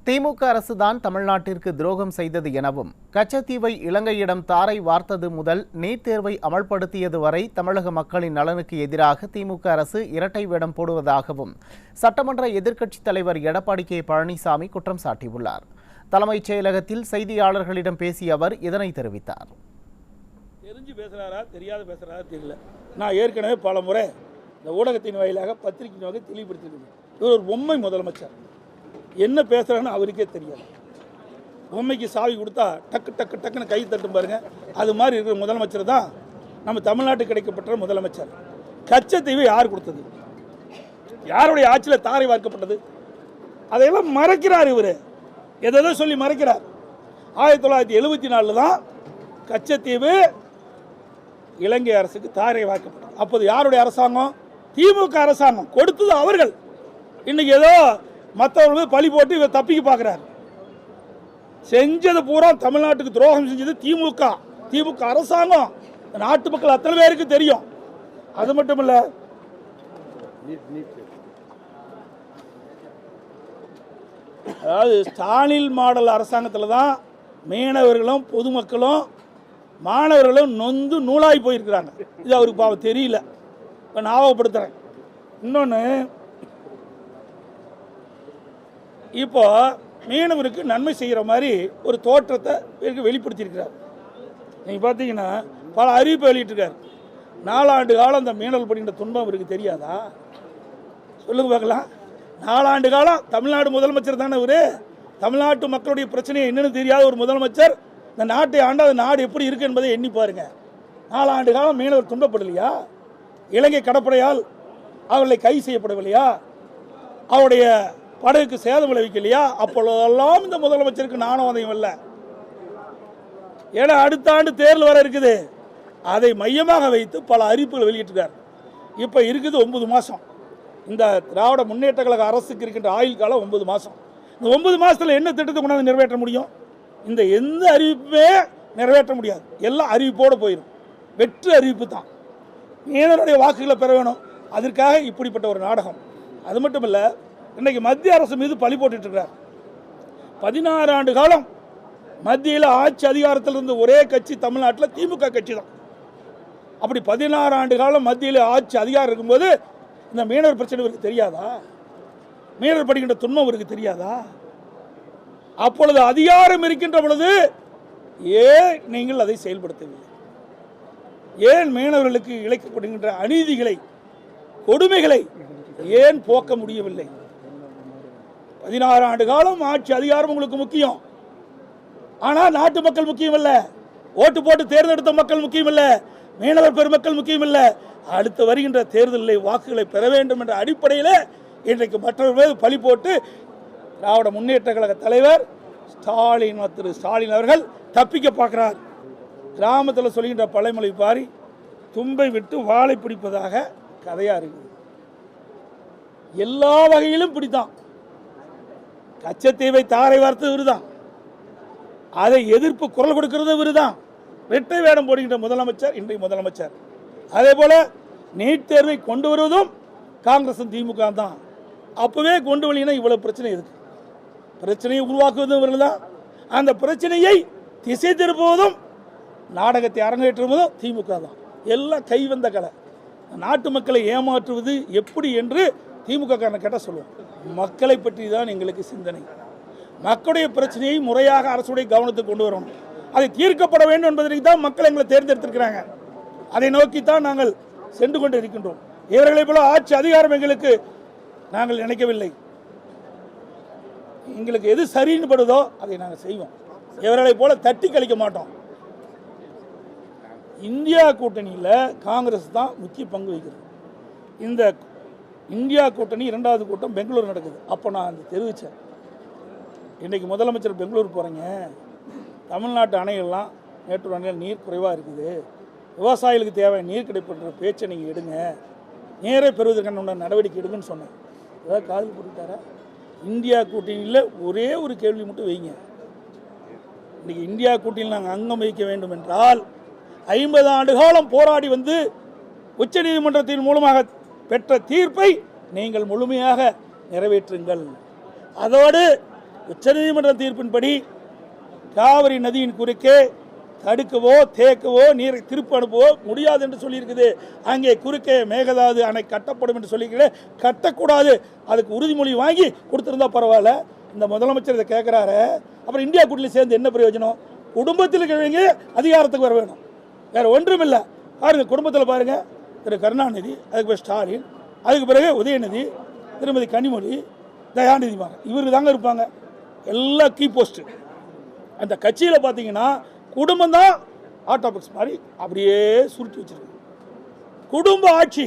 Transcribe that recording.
திமுக அரசுதான் தமிழ்நாட்டிற்கு துரோகம் செய்தது எனவும், கச்சத்தீவை இலங்கையிடம் தாரை வார்த்தது முதல் நீட் தேர்வை அமல்படுத்தியது வரை தமிழக மக்களின் நலனுக்கு எதிராக திமுக அரசு இரட்டை வேடம் போடுவதாகவும் சட்டமன்ற எதிர்க்கட்சித் தலைவர் எடப்பாடி கே பழனிசாமி குற்றம் சாட்டியுள்ளார். தலைமைச் செயலகத்தில் செய்தியாளர்களிடம் பேசிய அவர் இதனை தெரிவித்தார். தெரிஞ்சு பேசுறாரா தெரியாத பேசுறாரா தெரியல. நான் ஏற்கனவே பல முறை இந்த ஊடகத்தின் வாயிலாக பத்திரிகை வாங்க தெளிவுபடுத்திருக்கேன். இவர் ஒரு பொம்மை முதலமைச்சர், என்ன பேசுறான்னு அவருக்கே தெரியாது. பொம்மைக்கு சாவி கொடுத்தா டக்கு டக்கு டக்குன்னு கை தட்டும் பாருங்க, அது மாதிரி இருக்கிற முதலமைச்சர் தான் நம்ம தமிழ்நாட்டுக்கு கிடைக்கப்பட்ட முதலமைச்சர். கச்சத்தீவை யார் கொடுத்தது? யாருடைய ஆட்சியில் தாரை வார்க்கப்பட்டது? அதையெல்லாம் மறைக்கிறார் இவர், எதோ சொல்லி மறைக்கிறார். 1974 தான் கச்சத்தீவு இலங்கை அரசுக்கு தாரை வார்க்கப்பட்டது. அப்போது யாருடைய அரசாங்கம்? திமுக அரசாங்கம். கொடுத்தது அவர்கள். இன்னைக்கு ஏதோ மற்றவர்கள் பழி போட்டு இவர் தப்பிக்க பார்க்கிறார். செஞ்சது பூரா தமிழ்நாட்டுக்கு துரோகம் செஞ்சது திமுக அரசாங்கம். நாட்டு மக்கள் அத்தனை பேருக்கு தெரியும். அது மட்டும் இல்ல, அதாவது ஸ்டாலின் மாடல் அரசாங்கத்தில் தான் மீனவர்களும் பொதுமக்களும் மாணவர்களும் நொந்து நூலாகி போயிருக்கிறாங்க. இது அவருக்கு பாவம் தெரியல. இப்போ ஞாபகப்படுத்துறேன். இன்னொன்று, இப்போ மீனவருக்கு நன்மை செய்கிற மாதிரி ஒரு தோற்றத்தை வெளிப்படுத்தியிருக்கிறார். நீங்கள் பார்த்தீங்கன்னா பல அறிவிப்பை வெளியிட்டிருக்கார். 4 ஆண்டு காலம் அந்த மீனவர் படுகின்ற துன்பம் அவருக்கு தெரியாதா? சொல்லுங்க பார்க்கலாம். 4 ஆண்டு காலம் தமிழ்நாடு முதலமைச்சர் தானே இவர். தமிழ்நாட்டு மக்களுடைய பிரச்சனையை என்னன்னு தெரியாத ஒரு முதலமைச்சர் இந்த நாட்டை ஆண்டால் அந்த நாடு எப்படி இருக்கு என்பதை எண்ணி பாருங்க. 4 ஆண்டு காலம் மீனவர் துன்பப்படலையா? இலங்கை கடற்படையால் அவர்களை கைது செய்யப்படவில்லையா? அவருடைய படகுக்கு சேதம் விளைவிக்கலையா? அப்பொழுதெல்லாம் இந்த முதலமைச்சருக்கு நாணவதையும் இல்லை. ஏன்னா அடுத்த ஆண்டு தேர்தல் வர இருக்குது. அதை மையமாக வைத்து பல அறிவிப்புகள் வெளியிட்டிருக்கார். இப்போ இருக்குது 9 மாதம். இந்த திராவிட முன்னேற்ற கழக அரசுக்கு இருக்கின்ற ஆயுள் காலம் 9 மாதம். இந்த 9 மாதத்தில் என்ன திட்டத்தை கொண்டாந்து நிறைவேற்ற முடியும்? இந்த எந்த அறிவிப்புமே நிறைவேற்ற முடியாது. எல்லாம் அறிவிப்போடு போயிடும். வெற்று அறிவிப்பு தான். மீனவருடைய வாக்குகளை பெற வேணும். அதற்காக இப்படிப்பட்ட ஒரு நாடகம். அது மட்டும் இல்லை, இன்றைக்கு மத்திய அரசு மீது பழி போட்டுட்டு இருக்கிறார். 16 ஆண்டு காலம் மத்தியில் ஆட்சி அதிகாரத்தில் இருந்த ஒரே கட்சி தமிழ்நாட்டில் திமுக கட்சி தான். அப்படி 16 ஆண்டு காலம் மத்தியில் ஆட்சி அதிகாரம் இருக்கும்போது இந்த மீனவர் பிரச்சனை இவருக்கு தெரியாதா? மீனவர் படுகின்ற துன்பம் இவருக்கு தெரியாதா? அப்பொழுது அதிகாரம் இருக்கின்ற பொழுது ஏன் நீங்கள் அதை செயல்படுத்தவில்லை? ஏன் மீனவர்களுக்கு இழைக்கப்படுகின்ற அநீதிகளை, கொடுமைகளை ஏன் போக்க முடியவில்லை? 16 ஆண்டு காலம் ஆட்சி அதிகாரம் உங்களுக்கு முக்கியம். ஆனால் நாட்டு மக்கள் முக்கியம் இல்ல. ஓட்டு போட்டு தேர்ந்தெடுத்த மக்கள் முக்கியம் இல்ல. மீனவர் பெருமக்கள் முக்கியம் இல்ல. அடுத்து வருகின்ற தேர்தலில் வாக்குகளை பெற வேண்டும் என்ற அடிப்படையில் இன்றைக்கு மற்றவர்கள் பழி போட்டு திராவிட முன்னேற்ற கழக தலைவர் திரு ஸ்டாலின் அவர்கள் தப்பிக்க பார்க்கிறார். கிராமத்தில் சொல்கின்ற பழைமொழி பாரி தும்பை விட்டு வாழை பிடிப்பதாக கதையா இருக்குது. எல்லா வகையிலும் பிடித்தான். கச்சத்தீவை தாரை வார்த்தது இவருதான். அதை எதிர்ப்பு குரல் கொடுக்கிறது இவருதான். வெட்டை வேடம் போடுகின்ற முதலமைச்சர் இன்றைய முதலமைச்சர். அதே போல நீட் தேர்வை கொண்டு வருவதும் காங்கிரசும் திமுக தான். அப்பவே கொண்டு வரலைன்னா இவ்வளவு பிரச்சனை இருக்கு. பிரச்சனையை உருவாக்குவதும் இவர்கள் தான். அந்த பிரச்சனையை திசை திருப்புவதும் நாடகத்தை அரங்கேற்றுவதும் திமுக தான். எல்லாம் கைவந்த கலை. நாட்டு மக்களை ஏமாற்றுவது எப்படி என்று திமுக காரனை கேட்டால் சொல்லுவோம். மக்களை பற்றி தான் எங்களுக்கு சிந்தனை. மக்களுடைய பிரச்சனையை முறையாக அரசுடைய கவனத்துக்கு கொண்டு வரணும். அதை தீர்க்கப்பட வேண்டும் என்பதற்கு தான் மக்கள் எங்களை தேர்ந்தெடுத்திருக்கிறாங்க. அதை நோக்கித்தான் நாங்கள் சென்று கொண்டு இருக்கின்றோம். இவர்களை போல ஆட்சி அதிகாரம் எங்களுக்கு நாங்கள் நினைக்கவில்லை. எங்களுக்கு எது சரின்னு படுதோ அதை நாங்கள் செய்வோம். இவர்களை போல தட்டி கழிக்க மாட்டோம். இந்தியா கூட்டணியில் காங்கிரஸ் தான் முக்கிய பங்கு வகிக்கிறது. இந்த இந்தியா கூட்டணி 2வது கூட்டம் பெங்களூர் நடக்குது. அப்போ நான் அந்த தெரிவித்தேன், இன்றைக்கு முதலமைச்சர் பெங்களூர் போகிறீங்க, தமிழ்நாட்டு அணைகள்லாம் மேட்டூர் அணைகள் நீர் குறைவாக இருக்குது, விவசாயிகளுக்கு தேவையான நீர் கிடைப்பன்ற பேச்சை நீங்கள் எடுங்க, நீரை பெறுவதற்கான நடவடிக்கை எடுங்கன்னு சொன்னேன். ஏதாவது காதில் போட்டுட்டாரா? இந்தியா கூட்டணியில் ஒரே ஒரு கேள்வி மட்டும் வைங்க. இன்றைக்கி இந்தியா கூட்டணியில் நாங்கள் அங்கம் வகிக்க வேண்டும் என்றால் 50 ஆண்டு காலம் போராடி வந்து உச்சநீதிமன்றத்தின் மூலமாக பெற்ற தீர்ப்பை நீங்கள் முழுமையாக நிறைவேற்றுங்கள். அதோடு உச்சநீதிமன்ற தீர்ப்பின்படி காவிரி நதியின் குறுக்கே தடுக்கவோ தேக்கவோ நீரை திருப்பி அனுப்பவோ முடியாது என்று சொல்லியிருக்குது. அங்கே குறுக்கே மேகதாது அணை கட்டப்படும் என்று சொல்லியிருக்கிறேன். கட்டக்கூடாது, அதுக்கு உறுதிமொழி வாங்கி கொடுத்துருந்தா பரவாயில்ல. இந்த முதலமைச்சர் இதை கேட்குறாரு. அப்புறம் இந்தியா கூட்டணி சேர்ந்து என்ன பிரயோஜனம்? குடும்பத்தில் இருக்கிறவங்க அதிகாரத்துக்கு வர வேணும், வேறு ஒன்றும் இல்லை. பாருங்கள், குடும்பத்தில் பாருங்கள், திரு கருணாநிதி, அதுக்கு பிறகு ஸ்டாலின், அதுக்கு பிறகு உதயநிதி, திருமதி கனிமொழி, தயாநிதி மாறன், இவருக்கு தாங்க இருப்பாங்க எல்லா கீ போஸ்ட்டு. அந்த கட்சியில் பார்த்தீங்கன்னா குடும்பம் தான் ஆட்டோபாக்ஸ் மாதிரி அப்படியே சுருட்டி வச்சிருக்கு. குடும்ப ஆட்சி